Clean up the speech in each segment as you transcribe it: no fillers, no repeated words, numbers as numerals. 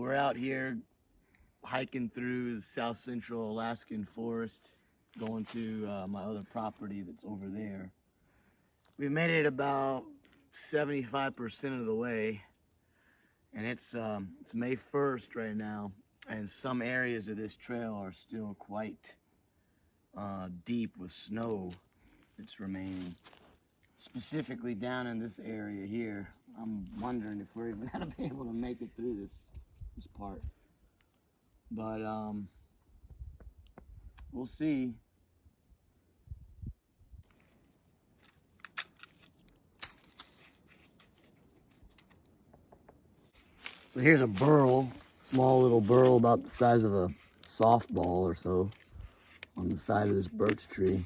we're out here hiking through the south central Alaskan forest, going to my other property that's over there. We made it about 75% of the way, and it's May 1st right now, and some areas of this trail are still quite deep with snow that's remaining. Specifically down in this area here, I'm wondering if we're even gonna be able to make it through this part. But we'll see. So here's a burl, small little burl about the size of a softball or so on the side of this birch tree.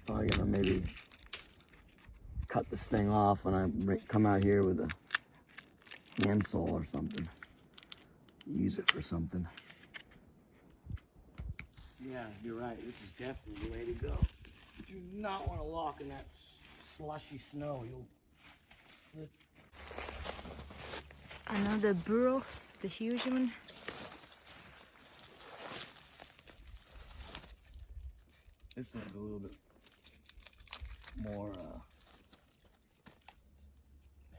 Probably gonna maybe cut this thing off when I come out here with a handsaw or something. Use it for something. Yeah, you're right. This is definitely the way to go. You do not want to walk in that slushy snow. You'll slip. Another burrow, the huge one. This one's a little bit more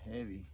heavy.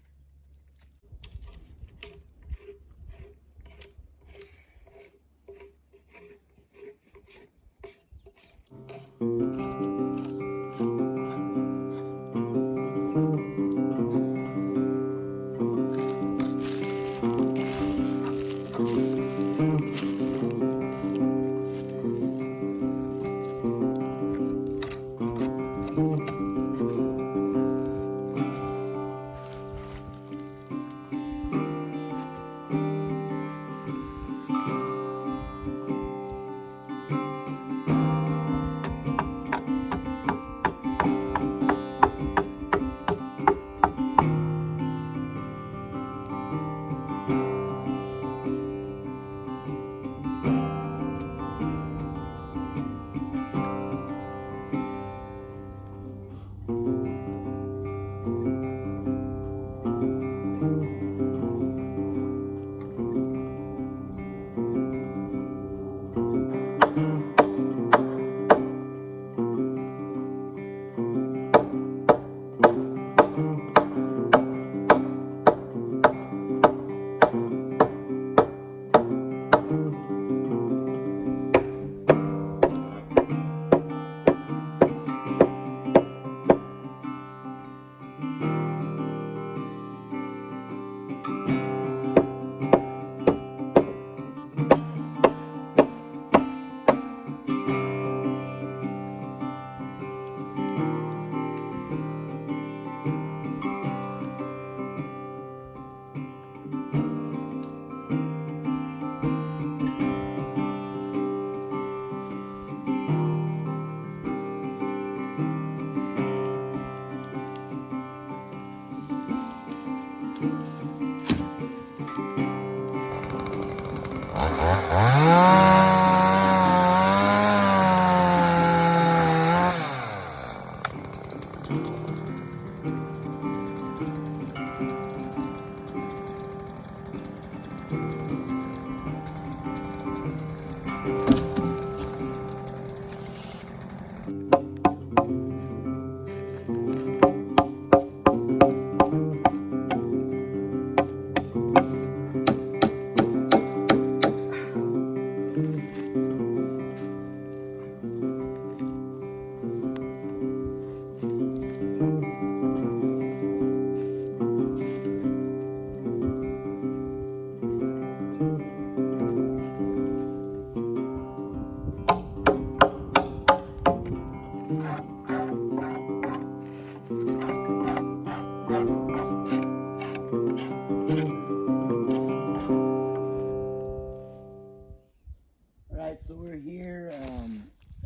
So we're here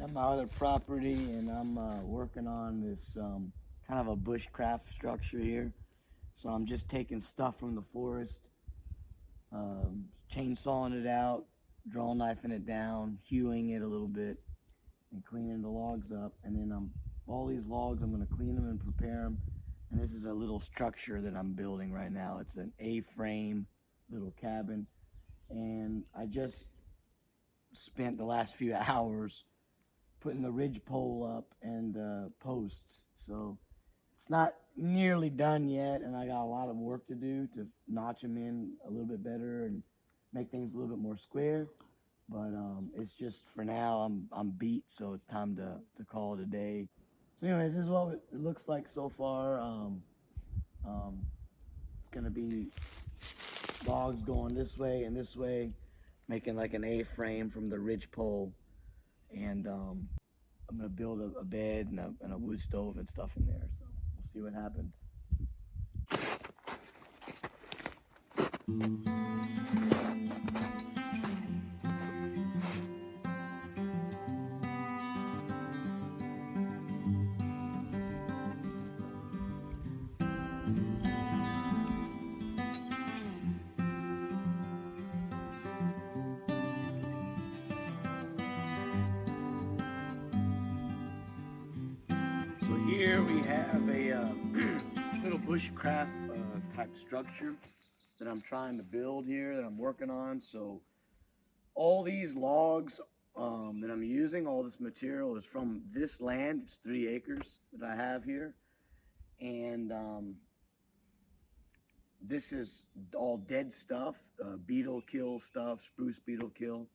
at my other property, and I'm working on this kind of a bushcraft structure here. So I'm just taking stuff from the forest, chainsawing it out, draw knifing it down, hewing it a little bit, and cleaning the logs up. And then all these logs, I'm going to clean them and prepare them, And this is a little structure that I'm building right now. It's an A-frame little cabin. And I just spent the last few hours putting the ridge pole up and posts. So it's not nearly done yet, and I got a lot of work to do to notch them in a little bit better and make things a little bit more square. But it's just, for now, I'm beat, so it's time to call it a day. So anyways, this is what it looks like so far. It's gonna be logs going this way and this way, making like an A-frame from the ridge pole. And I'm gonna build a bed and a wood stove and stuff in there. So we'll see what happens. Here we have a little bushcraft type structure that I'm trying to build here, that I'm working on. So all these logs that I'm using, all this material is from this land. It's 3 acres that I have here. And this is all dead stuff, beetle kill stuff, spruce beetle kill.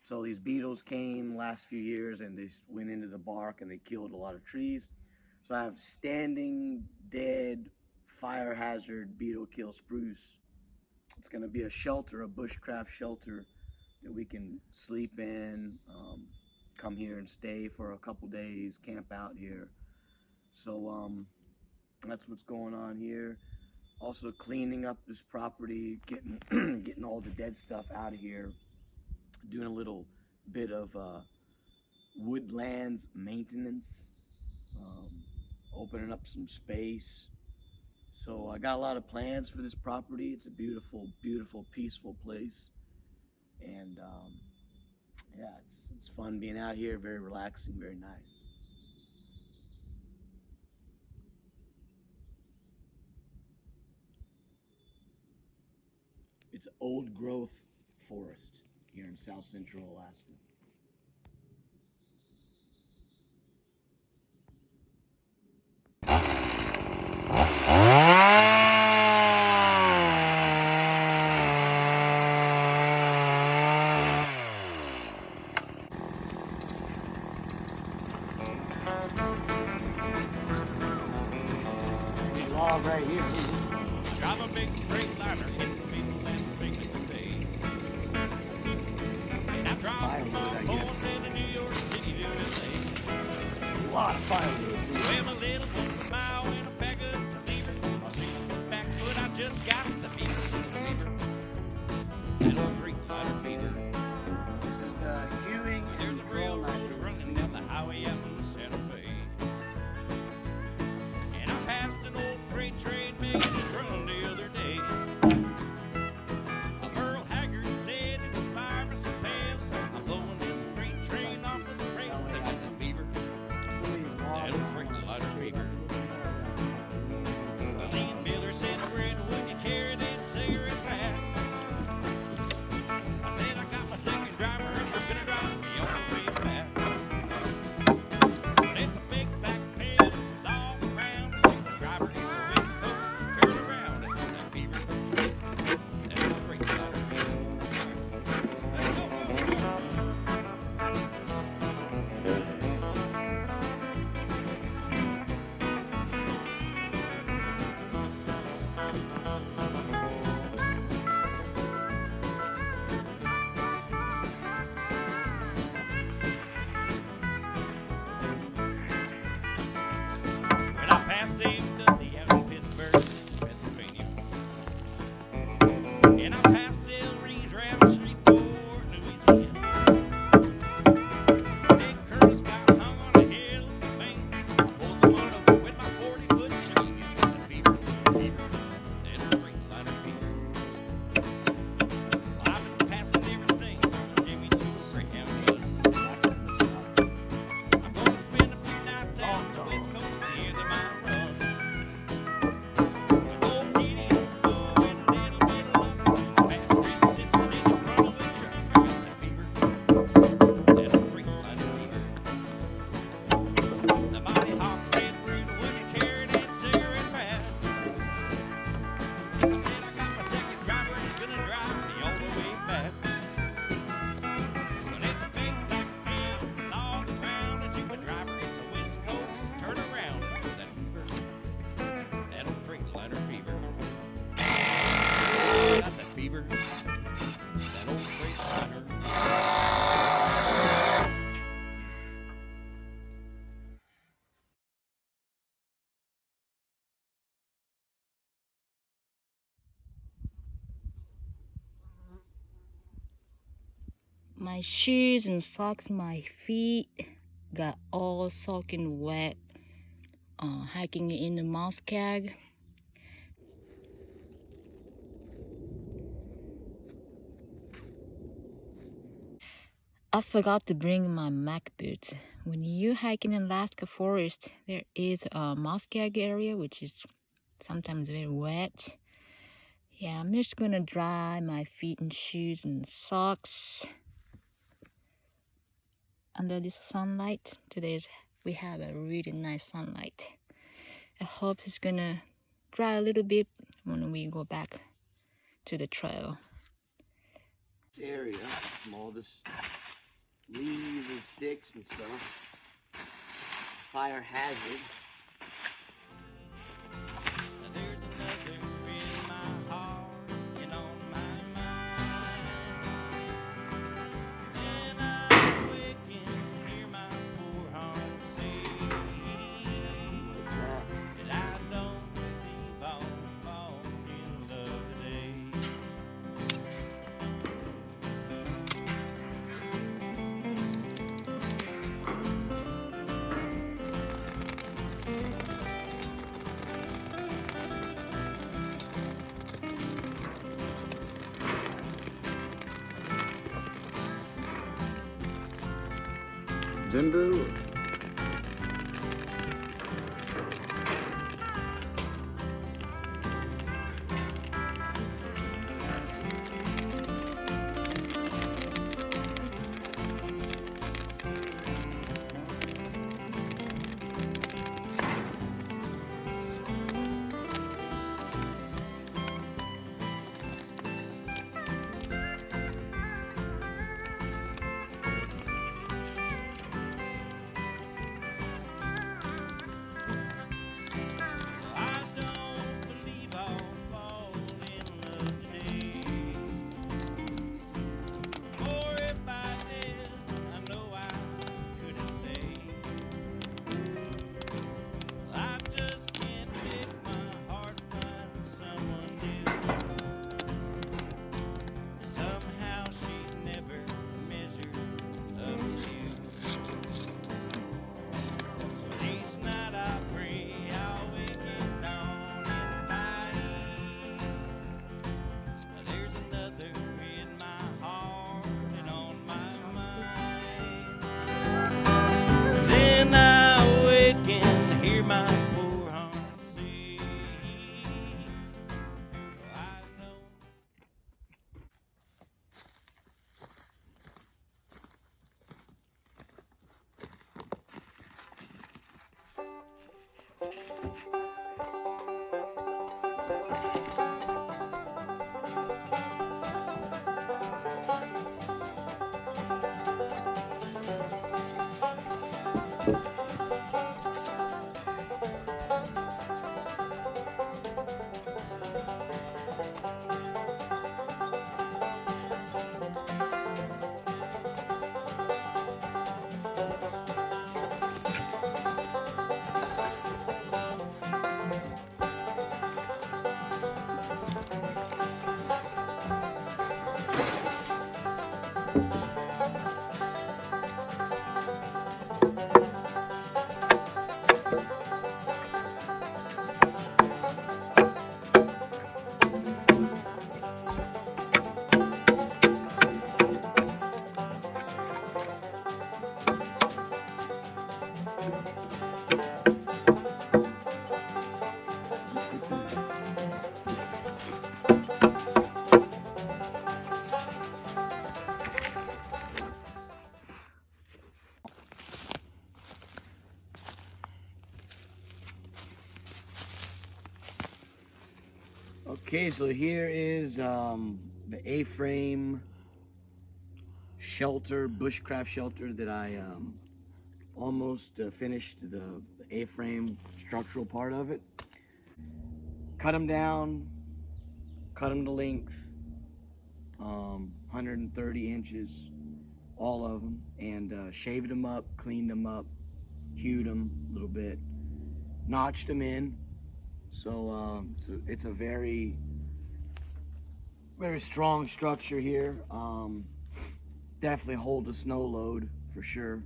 So these beetles came last few years and they went into the bark and they killed a lot of trees. So I have standing, dead, fire hazard, beetle kill spruce. It's gonna be a shelter, a bushcraft shelter that we can sleep in, come here and stay for a couple days, camp out here. So that's what's going on here. Also cleaning up this property, getting all the dead stuff out of here, doing a little bit of woodlands maintenance. Opening up some space. So I got a lot of plans for this property. It's a beautiful, beautiful, peaceful place. And yeah, it's fun being out here, very relaxing, very nice. It's old growth forest here in South Central Alaska. Log right here. Drive a big freight liner, hit the people and make it today. And I drive from Baltimore to New York City to LA. A lot of firewood. Well, a little bit of smile and a bag of fever. I'll see you back, but I just got the fever. Little freight liner fever. This is the hewing There's and a railroad drilling. running down the highway out in Santa Fe. And I passed an old freight train making it run the other day. Earl Haggard said it was fibrous and pale. I'm blowing this freight train off of the rails. I got the fever. So many logs. Little freight My shoes and socks, my feet got all soaking wet hiking in the Muskeg. I forgot to bring my Mac boots. When you hike in Alaska forest, there is a Muskeg area which is sometimes very wet. Yeah, I'm just gonna dry my feet and shoes and socks under this sunlight. We have a really nice sunlight. I hope it's gonna dry a little bit when we go back to the trail. This area from all this leaves and sticks and stuff. Fire hazard. There's another in my heart and on my mind. And I wake and hear my poor heart say that I don't believe I'll fall in love today. Bamboo. I don't believe I'll fall in love today. Or if I did, I know I couldn't stay. I just can't pick my heart, find someone new. Somehow she never measured up to you. Each night I pray I'll wake it dawn in night. There's another in my heart and on my mind. Then I wake and hear my poor heart say, I know. Okay, so here is the A-frame shelter, bushcraft shelter that I almost finished the A-frame structural part of it. Cut them down, cut them to length, 130 inches, all of them, and shaved them up, cleaned them up, hewed them a little bit, notched them in. So it's a very, very strong structure here. definitely hold a snow load for sure.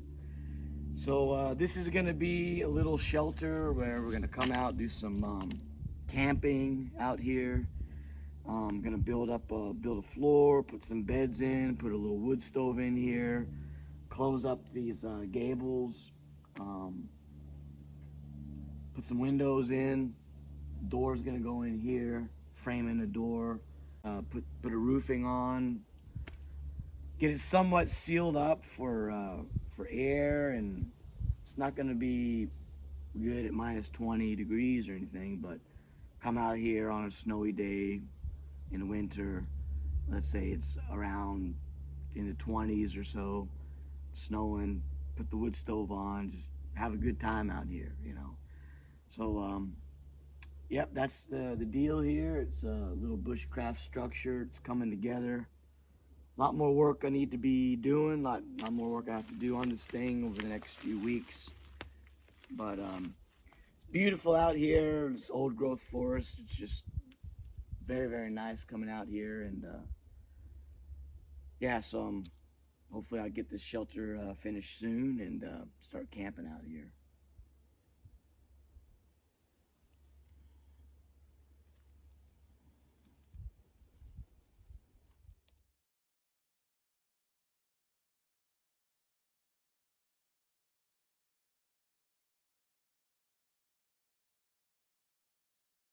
So this is gonna be a little shelter where we're gonna come out, do some camping out here. I'm gonna build a floor, put some beds in, put a little wood stove in here, close up these gables, put some windows in. Door's gonna go in here, frame in the door, put a roofing on, get it somewhat sealed up for air, and it's not gonna be good at minus 20 degrees or anything, but come out here on a snowy day in the winter, let's say it's around in the 20s or so, snowing, put the wood stove on, just have a good time out here, you know. So yep, that's the deal here. It's a little bushcraft structure. It's coming together. A lot more work I need to be doing, lot more work I have to do on this thing over the next few weeks. But it's beautiful out here. This old growth forest. It's just very, very nice coming out here. And yeah, so hopefully I'll get this shelter finished soon and start camping out here.